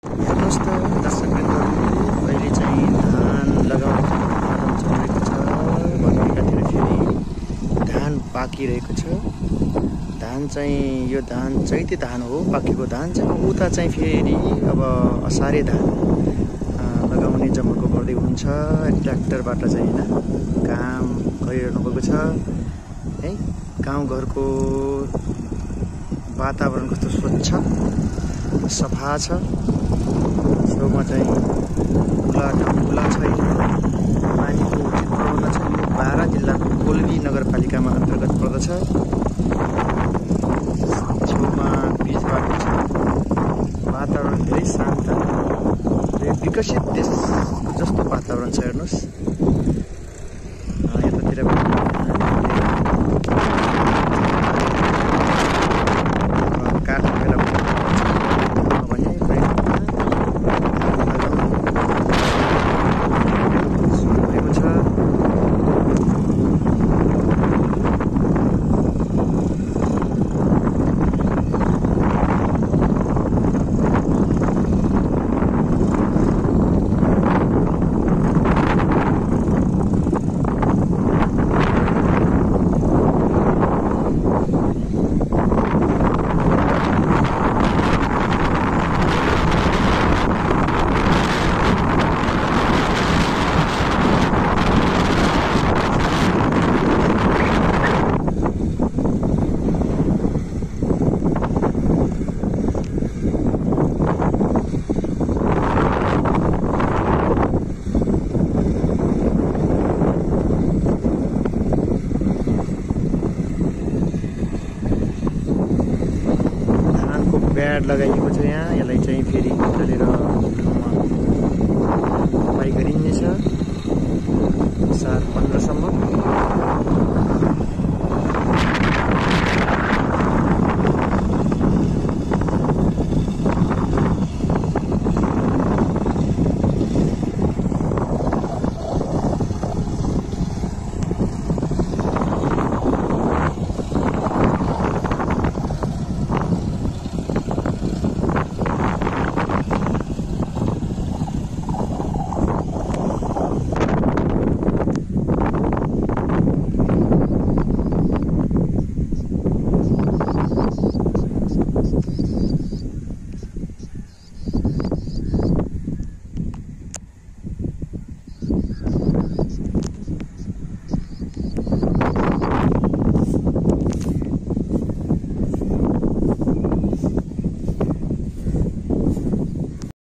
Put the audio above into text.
हेर्नुहोस् त दर्शकवृन्दहरू, अहिले चाहिँ धान लगाउने उत्पादन चलिरहेको छ भने एकातिर फेरि धान पाकिरहेको छ। धान चाहिँ यो धान चैते धान हो, पाकेको धान चाहिँ उता चाहिँ फेरि अब असारे धान लगाउने जमर्को गर्दै हुन्छ। ट्र्याक्टरबाट चाहिँ होइन काम गरिरहनु भएको छ है। गाउँघरको वातावरण कस्तो स्वच्छ सफा छ। छेउमा चाहिँ खुला छैन, पानीको उचित प्रबन्ध छ। यो बारा जिल्लाको कोल्बी नगरपालिकामा अन्तर्गत पर्दछ। छेउमा बीज बाटो छ। वातावरण धेरै शान्त र विकसित देश जस्तो वातावरण छ। हेर्नुहोस् यतातिर ब्याड लगाइएको